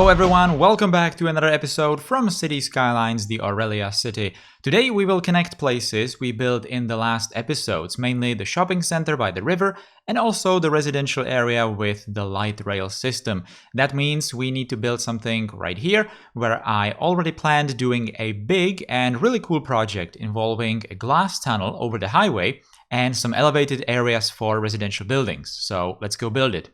Hello everyone, welcome back to another episode from City Skylines, the Aurelia city. Today we will connect places we built in the last episodes, mainly the shopping center by the river and also the residential area with the light rail system. That means we need to build something right here, where I already planned doing a big and really cool project involving a glass tunnel over the highway and some elevated areas for residential buildings. So let's go build it.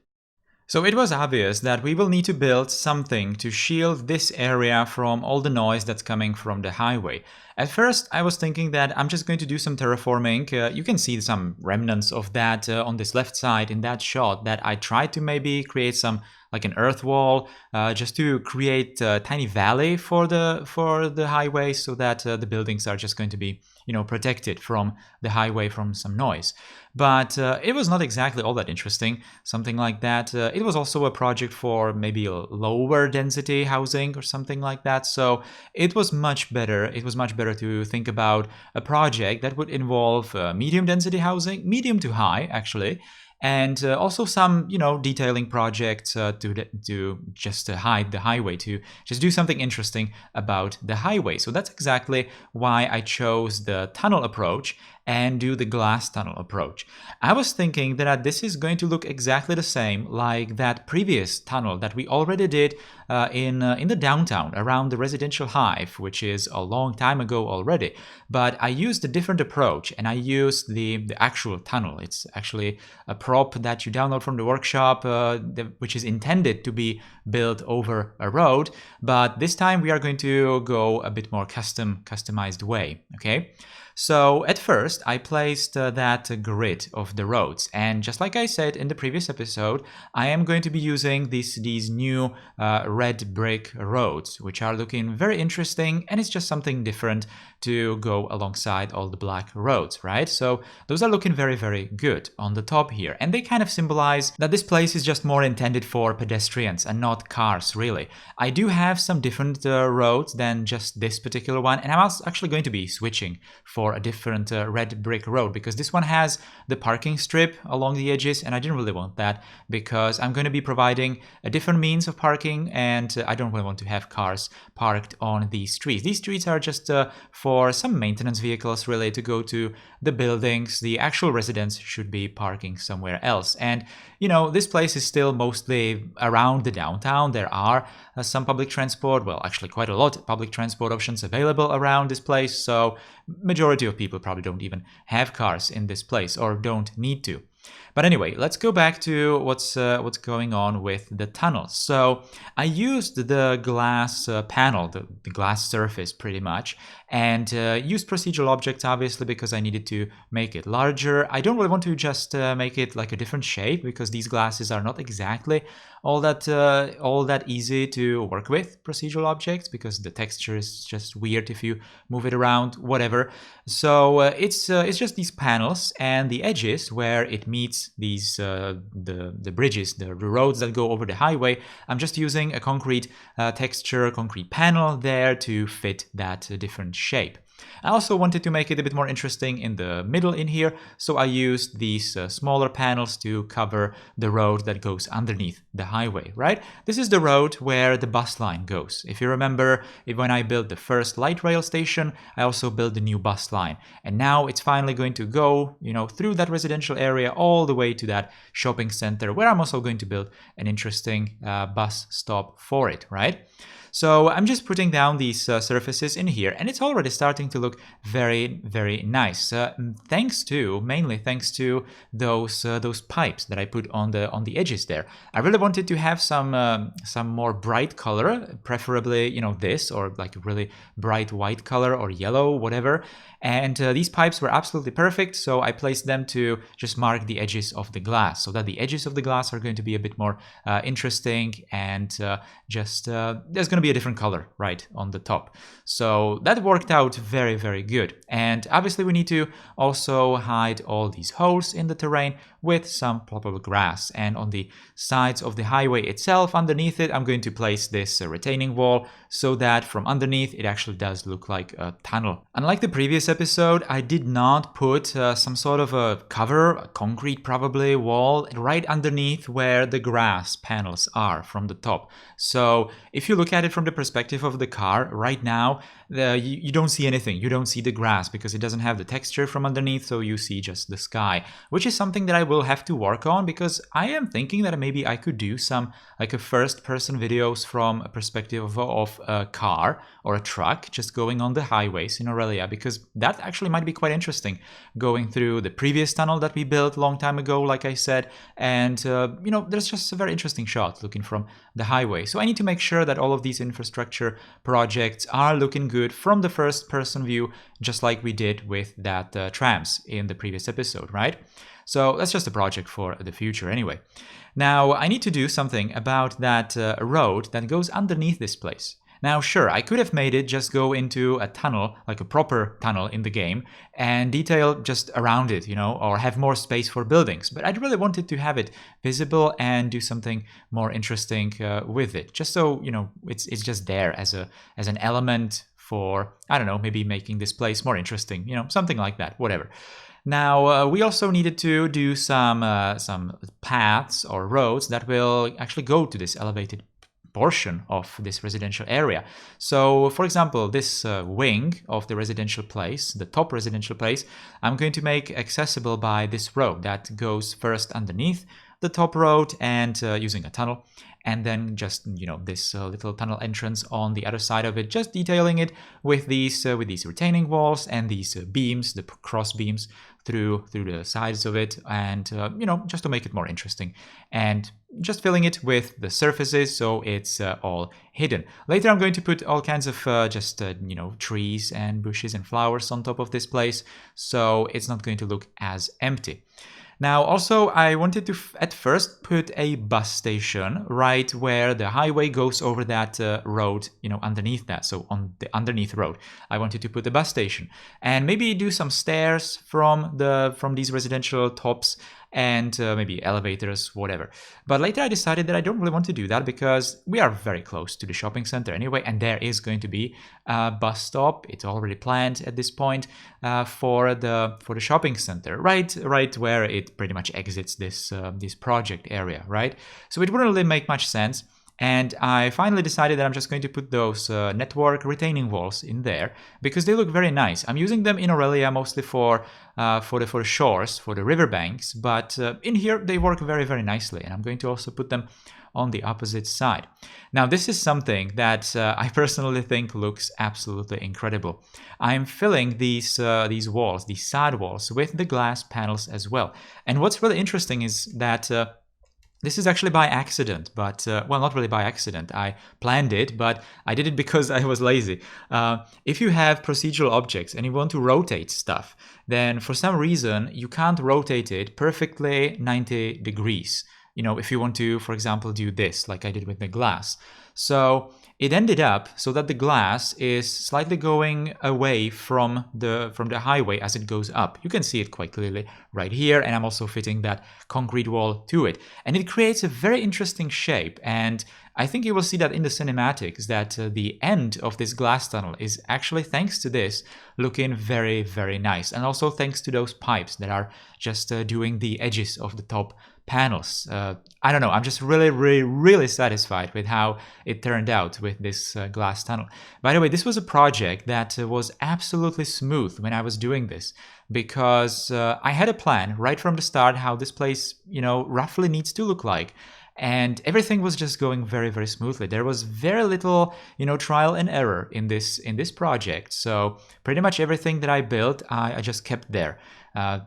So it was obvious that we will need to build something to shield this area from all the noise that's coming from the highway. At first, I was thinking that I'm just going to do some terraforming. You can see some remnants of that on this left side in that shot, that I tried to maybe create some like an earth wall, just to create a tiny valley for the highway, so that the buildings are just going to be, protected from the highway, from some noise. But it was not exactly all that interesting, something like that. It was also a project for maybe a lower density housing or something like that. So it was much better. It was much better to think about a project that would involve medium density housing, medium to high actually, and also some, detailing projects to just hide the highway, to just do something interesting about the highway. So that's exactly why I chose the tunnel approach and do the glass tunnel approach. I was thinking that this is going to look exactly the same like that previous tunnel that we already did in the downtown around the residential hive, which is a long time ago already. But I used a different approach, and I used the actual tunnel. It's actually a prop that you download from the workshop, which is intended to be built over a road. But this time we are going to go a bit more customized way. Okay. So at first I placed that grid of the roads, and just like I said in the previous episode, I am going to be using these new red brick roads, which are looking very interesting, and it's just something different to go alongside all the black roads, right? So those are looking very, very good on the top here, and they kind of symbolize that this place is just more intended for pedestrians and not cars, really. I do have some different roads than just this particular one, and I'm actually going to be switching for a different red brick road, because this one has the parking strip along the edges, and I didn't really want that because I'm going to be providing a different means of parking, and I don't really want to have cars parked on these streets. These streets are just for some maintenance vehicles really to go to the buildings. The actual residents should be parking somewhere else. And this place is still mostly around the downtown. There are some public transport, well, actually quite a lot of public transport options available around this place, so majority of people probably don't even have cars in this place or don't need to. But anyway, let's go back to what's going on with the tunnel. So I used the glass panel, the glass surface pretty much, and used procedural objects obviously because I needed to make it larger. I don't really want to just make it like a different shape, because these glasses are not exactly all that easy to work with, procedural objects, because the texture is just weird if you move it around, whatever. So it's just these panels and the edges where it meets these the bridges, the roads that go over the highway. I'm just using a concrete texture, concrete panel there to fit that different shape. I also wanted to make it a bit more interesting in the middle in here, so I used these smaller panels to cover the road that goes underneath the highway, right? This is the road where the bus line goes. If you remember, when I built the first light rail station, I also built the new bus line. And now it's finally going to go, through that residential area all the way to that shopping center, where I'm also going to build an interesting bus stop for it, right? So I'm just putting down these surfaces in here, and it's already starting to look very, very nice. Mainly thanks to those pipes that I put on the edges there. I really wanted to have some more bright color, preferably this, or like a really bright white color or yellow, whatever. And these pipes were absolutely perfect, so I placed them to just mark the edges of the glass, so that the edges of the glass are going to be a bit more interesting, and there's going to be a different color right on the top. So that worked out very, very good. And obviously we need to also hide all these holes in the terrain with some ploppable grass. And on the sides of the highway itself, underneath it, I'm going to place this retaining wall, so that from underneath it actually does look like a tunnel. Unlike the previous episode, I did not put some sort of a cover, a concrete probably wall, right underneath where the grass panels are from the top. So if you look at it from the perspective of the car, right now, you don't see anything. You don't see the grass because it doesn't have the texture from underneath, so you see just the sky, which is something that I will have to work on because I am thinking that maybe I could do some like a first-person videos from a perspective of a car or a truck just going on the highways in Aurelia, because that actually might be quite interesting, going through the previous tunnel that we built a long time ago, like I said, and you know, there's just a very interesting shot looking from the highway. So I need to make sure that all of these infrastructure projects are looking good from the first person view, just like we did with that trams in the previous episode, right? So that's just a project for the future anyway. Now I need to do something about that road that goes underneath this place. Now, sure, I could have made it just go into a tunnel, like a proper tunnel in the game, and detail just around it, you know, or have more space for buildings. But I'd really wanted to have it visible and do something more interesting with it, just so, you know, it's just there as an element for, I don't know, maybe making this place more interesting, you know, something like that, whatever. Now, we also needed to do some paths or roads that will actually go to this elevated portion of this residential area. So, for example, this wing of the residential place, the top residential place, I'm going to make accessible by this road that goes first underneath the top road and using a tunnel, and then just, you know, this little tunnel entrance on the other side of it, just detailing it with these retaining walls and these beams, the cross beams through the sides of it, and you know, just to make it more interesting, and just filling it with the surfaces so it's all hidden. Later I'm going to put all kinds of you know, trees and bushes and flowers on top of this place, so it's not going to look as empty. Now, also, I wanted to at first put a bus station right where the highway goes over that road, you know, underneath that. So on the underneath road, I wanted to put a bus station and maybe do some stairs from these residential tops and maybe elevators, whatever. But later I decided that I don't really want to do that because we are very close to the shopping center anyway, and there is going to be a bus stop. It's already planned at this point for the shopping center, right where it pretty much exits this project area, right? So it wouldn't really make much sense. And I finally decided that I'm just going to put those network retaining walls in there because they look very nice. I'm using them in Aurelia mostly for the shores, for the riverbanks, but in here they work very, very nicely. And I'm going to also put them on the opposite side. Now, this is something that I personally think looks absolutely incredible. I'm filling these walls, these side walls, with the glass panels as well. And what's really interesting is that this is actually by accident, but, well, not really by accident. I planned it, but I did it because I was lazy. If you have procedural objects and you want to rotate stuff, then for some reason you can't rotate it perfectly 90 degrees. You know, if you want to, for example, do this, like I did with the glass. So it ended up so that the glass is slightly going away from the highway as it goes up. You can see it quite clearly right here, and I'm also fitting that concrete wall to it. And it creates a very interesting shape, and I think you will see that in the cinematics that the end of this glass tunnel is actually, thanks to this, looking very, very nice. And also thanks to those pipes that are just doing the edges of the top panels. I don't know, I'm just really, really, really satisfied with how it turned out with this glass tunnel. By the way, this was a project that was absolutely smooth when I was doing this, because I had a plan right from the start how this place, you know, roughly needs to look like. And everything was just going very, very smoothly. There was very little, you know, trial and error in this project. So pretty much everything that I built, I just kept there.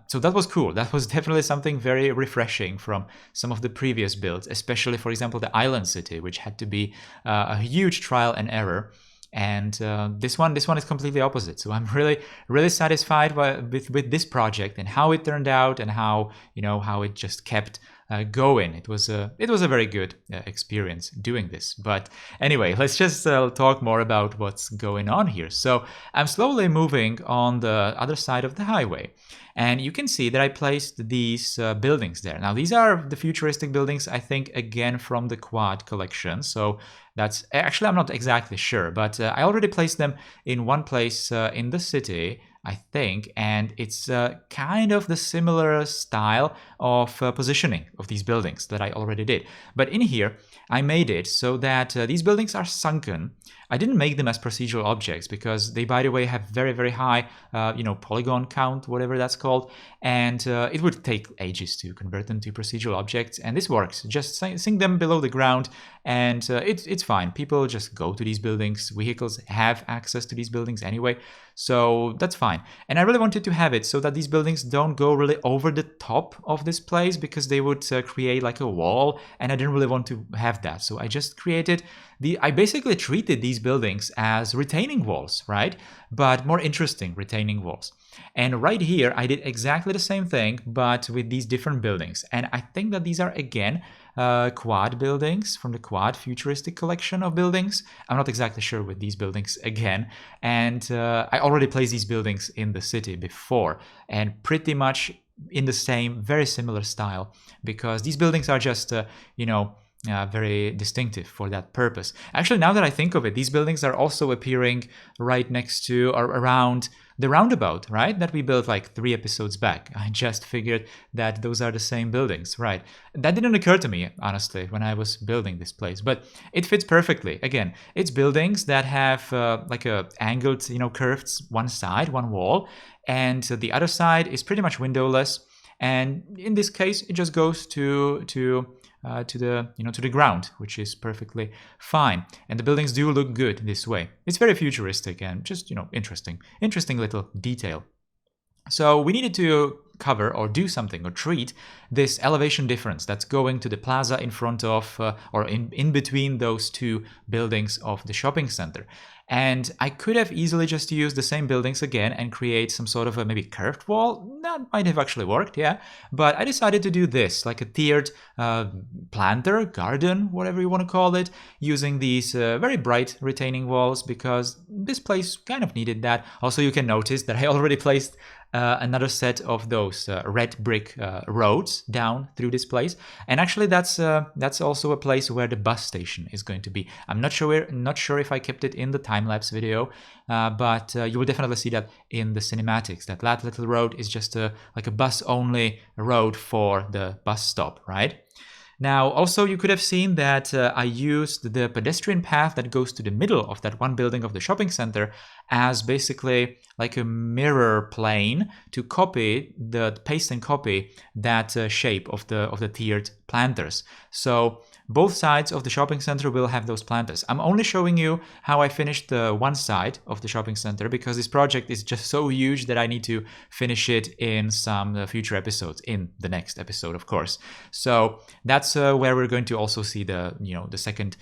So that was cool. That was definitely something very refreshing from some of the previous builds, especially, for example, the island city, which had to be a huge trial and error. And this one is completely opposite. So I'm really, really satisfied with this project and how it turned out, and how, you know, how it just kept going. It was a very good experience doing this. But anyway, let's just talk more about what's going on here. So I'm slowly moving on the other side of the highway, and you can see that I placed these buildings there. Now, these are the futuristic buildings, I think, again from the Quad collection. So that's actually, I'm not exactly sure, but I already placed them in one place in the city. I think, and it's kind of the similar style of positioning of these buildings that I already did. But in here, I made it so that these buildings are sunken. I didn't make them as procedural objects because they, by the way, have very, very high, polygon count, whatever that's called, and it would take ages to convert them to procedural objects, and this works. Just sink them below the ground, and it's fine. People just go to these buildings. Vehicles have access to these buildings anyway, so that's fine. And I really wanted to have it so that these buildings don't go really over the top of this place because they would create like a wall, and I didn't really want to have that. So I just created I basically treated these buildings as retaining walls, right? But more interesting retaining walls. And right here, I did exactly the same thing, but with these different buildings. And I think that these are, again, quad buildings from the quad futuristic collection of buildings. I'm not exactly sure with these buildings again. And I already placed these buildings in the city before, and pretty much in the same, very similar style, because these buildings are just, very distinctive for that purpose. Actually, now that I think of it, these buildings are also appearing right next to or around the roundabout, right? That we built like 3 episodes back. I just figured that those are the same buildings, right? That didn't occur to me, honestly, when I was building this place, but it fits perfectly. Again, it's buildings that have like a angled, curved one side, one wall, and the other side is pretty much windowless. And in this case, it just goes to the ground, which is perfectly fine. And the buildings do look good this way. It's very futuristic and just, interesting little detail. So we needed to cover or do something or treat this elevation difference that's going to the plaza in front of or in between those 2 buildings of the shopping center. And I could have easily just used the same buildings again and create some sort of a maybe curved wall. That might have actually worked, yeah. But I decided to do this, like a tiered planter, garden, whatever you want to call it, using these very bright retaining walls because this place kind of needed that. Also, you can notice that I already placed another set of those red brick roads down through this place, and actually that's also a place where the bus station is going to be. I'm not sure if I kept it in the time-lapse video, but you will definitely see that in the cinematics. That little road is just like a bus-only road for the bus stop, right? Now, also, you could have seen that I used the pedestrian path that goes to the middle of that one building of the shopping center as basically like a mirror plane to paste and copy that shape of the tiered planters. So both sides of the shopping center will have those planters. I'm only showing you how I finished the one side of the shopping center because this project is just so huge that I need to finish it in some future episodes, in the next episode, of course. So that's where we're going to also see the second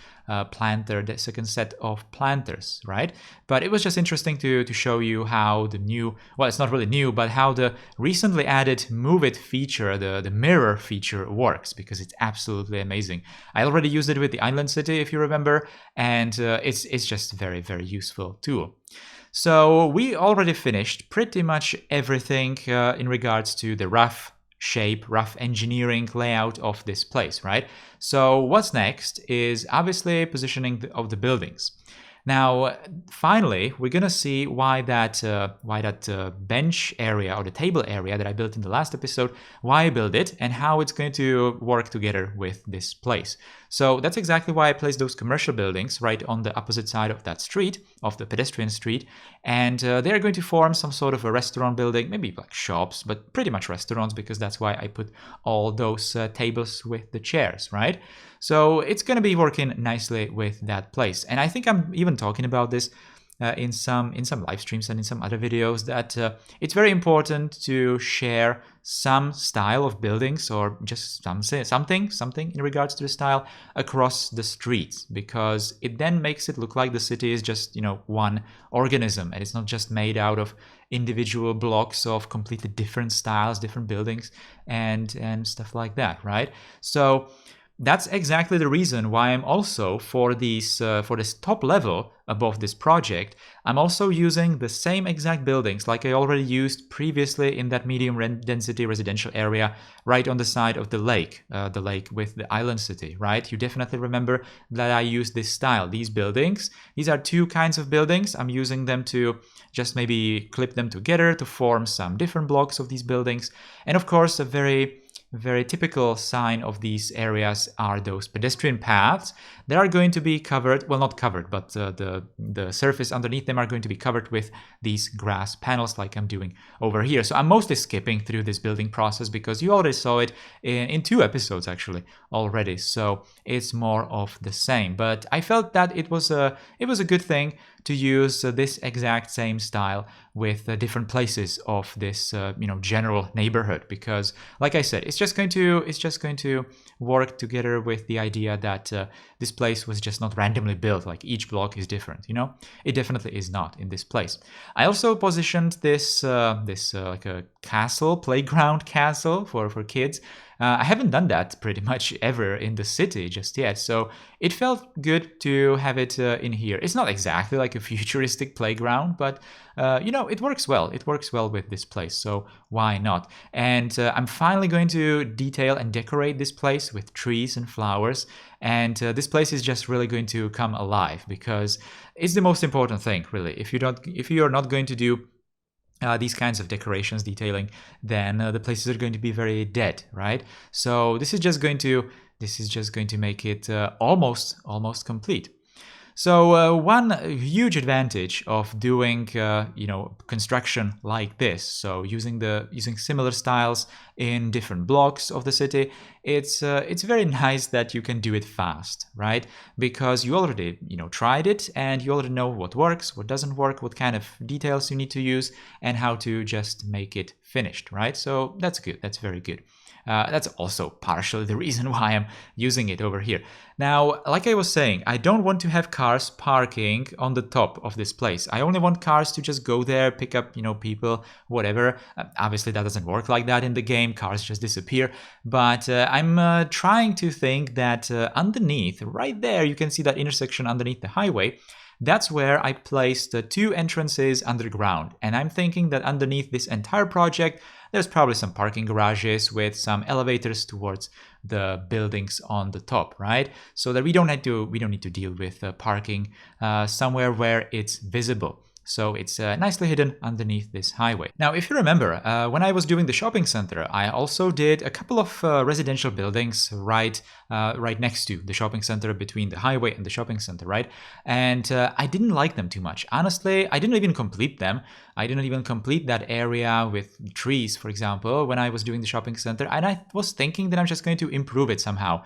planter, the second set of planters, right? But it was just interesting to show you how the new, well, it's not really new, but how the recently added Move It feature, the mirror feature works, because it's absolutely amazing. I already used it with the Island City, if you remember, and it's just very, very useful tool. So we already finished pretty much everything in regards to the rough shape, rough engineering layout of this place, right? So what's next is obviously positioning of the buildings. Now, finally, we're gonna see why that bench area or the table area that I built in the last episode, why I built it and how it's going to work together with this place. So that's exactly why I placed those commercial buildings right on the opposite side of that street, of the pedestrian street, and they're going to form some sort of a restaurant building, maybe like shops, but pretty much restaurants, because that's why I put all those tables with the chairs, right? So it's going to be working nicely with that place. And I think I'm even talking about this in some live streams and in some other videos, that it's very important to share some style of buildings or just something in regards to the style across the streets, because it then makes it look like the city is just, one organism, and it's not just made out of individual blocks of completely different styles, different buildings and stuff like that, right? So that's exactly the reason why I'm also for this top level above this project, I'm also using the same exact buildings like I already used previously in that medium density residential area right on the side of the lake with the island city, right? You definitely remember that I used this style, these buildings. These are two kinds of buildings. I'm using them to just maybe clip them together to form some different blocks of these buildings. And of course, a very typical sign of these areas are those pedestrian paths that are going to be covered, well, not covered, but the surface underneath them are going to be covered with these grass panels like I'm doing over here. So I'm mostly skipping through this building process because you already saw it in 2 episodes actually already. So it's more of the same. But I felt that it was a good thing to use this exact same style with different places of this general neighborhood, because like I said, it's just going to work together with the idea that this place was just not randomly built, like each block is different, it definitely is not in this place. I also positioned this like a castle, playground castle for kids. I haven't done that pretty much ever in the city just yet, so it felt good to have it in here. It's not exactly like a futuristic playground, but it works well. It works well with this place, so why not? And I'm finally going to detail and decorate this place with trees and flowers, and this place is just really going to come alive because it's the most important thing, really. If you're not going to do these kinds of decorations, detailing, then the places are going to be very dead, right? So this is just going to make it almost complete. So one huge advantage of doing construction like this, so using similar styles in different blocks of the city, it's very nice that you can do it fast, right? Because you already tried it and you already know what works, what doesn't work, what kind of details you need to use, and how to just make it finished, right? So that's good. That's very good. That's also partially the reason why I'm using it over here. Now, like I was saying, I don't want to have cars parking on the top of this place. I only want cars to just go there, pick up, people, whatever. Obviously, that doesn't work like that in the game. Cars just disappear. But I'm trying to think that underneath, right there, you can see that intersection underneath the highway. That's where I placed the 2 entrances underground. And I'm thinking that underneath this entire project, there's probably some parking garages with some elevators towards the buildings on the top, right? So that we don't need to deal with parking somewhere where it's visible. So it's nicely hidden underneath this highway. Now, if you remember, when I was doing the shopping center, I also did a couple of residential buildings right next to the shopping center, between the highway and the shopping center, right? And I didn't like them too much. Honestly, I didn't even complete them. I didn't even complete that area with trees, for example, when I was doing the shopping center. And I was thinking that I'm just going to improve it somehow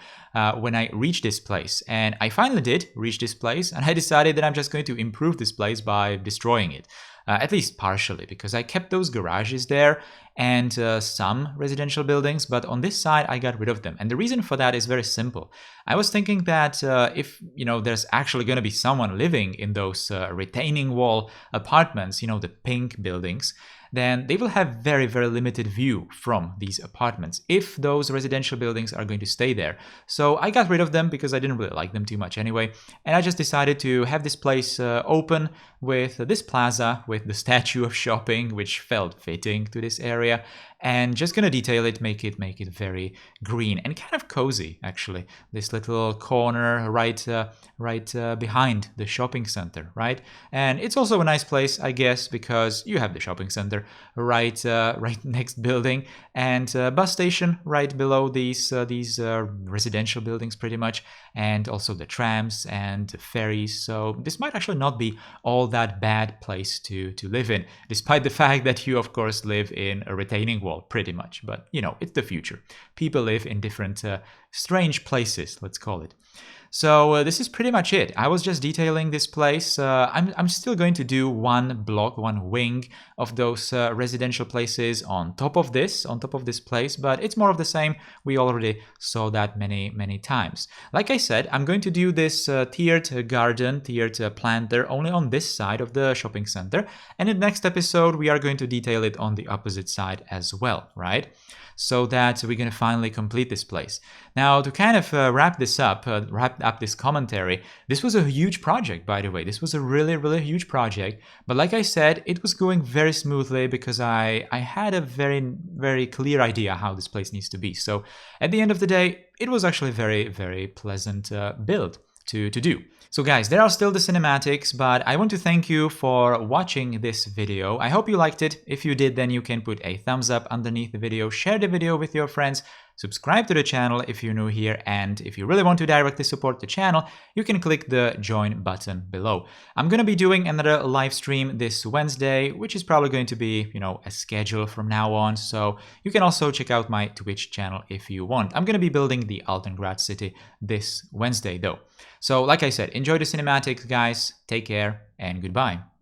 when I reach this place. And I finally did reach this place, and I decided that I'm just going to improve this place by destroying it. At least partially, because I kept those garages there and some residential buildings, but on this side I got rid of them. And the reason for that is very simple. I was thinking that if there's actually going to be someone living in those retaining wall apartments, the pink buildings, then they will have very, very limited view from these apartments if those residential buildings are going to stay there. So I got rid of them because I didn't really like them too much anyway. And I just decided to have this place open with this plaza with the statue of shopping, which felt fitting to this area. And just gonna detail it, make it very green and kind of cozy, actually. This little corner right behind the shopping center, right? And it's also a nice place, I guess, because you have the shopping center right next building, and bus station right below these residential buildings, pretty much, and also the trams and the ferries. So this might actually not be all that bad place to live in, despite the fact that you, of course, live in a retaining wall, pretty much. But it's the future. People live in different strange places, let's call it. So this is pretty much it. I was just detailing this place. I'm still going to do one block, one wing of those residential places on top of this place, but it's more of the same. We already saw that many times. Like I said, I'm going to do this tiered garden, tiered planter only on this side of the shopping center, and in the next episode we are going to detail it on the opposite side as well, right? So that we're going to finally complete this place. Now, to kind of wrap up this commentary, this was a huge project, by the way. This was a really huge project. But like I said, it was going very smoothly because I had a very clear idea how this place needs to be. So at the end of the day, it was actually a very pleasant build to do. So guys, there are still the cinematics, but I want to thank you for watching this video. I hope you liked it. If you did, then you can put a thumbs up underneath the video, share the video with your friends, subscribe to the channel if you're new here, and if you really want to directly support the channel, you can click the join button below. I'm gonna be doing another live stream this Wednesday, which is probably going to be, a schedule from now on, so you can also check out my Twitch channel if you want. I'm gonna be building the Altengrad city this Wednesday though. So like I said, enjoy the cinematics, guys, take care, and goodbye.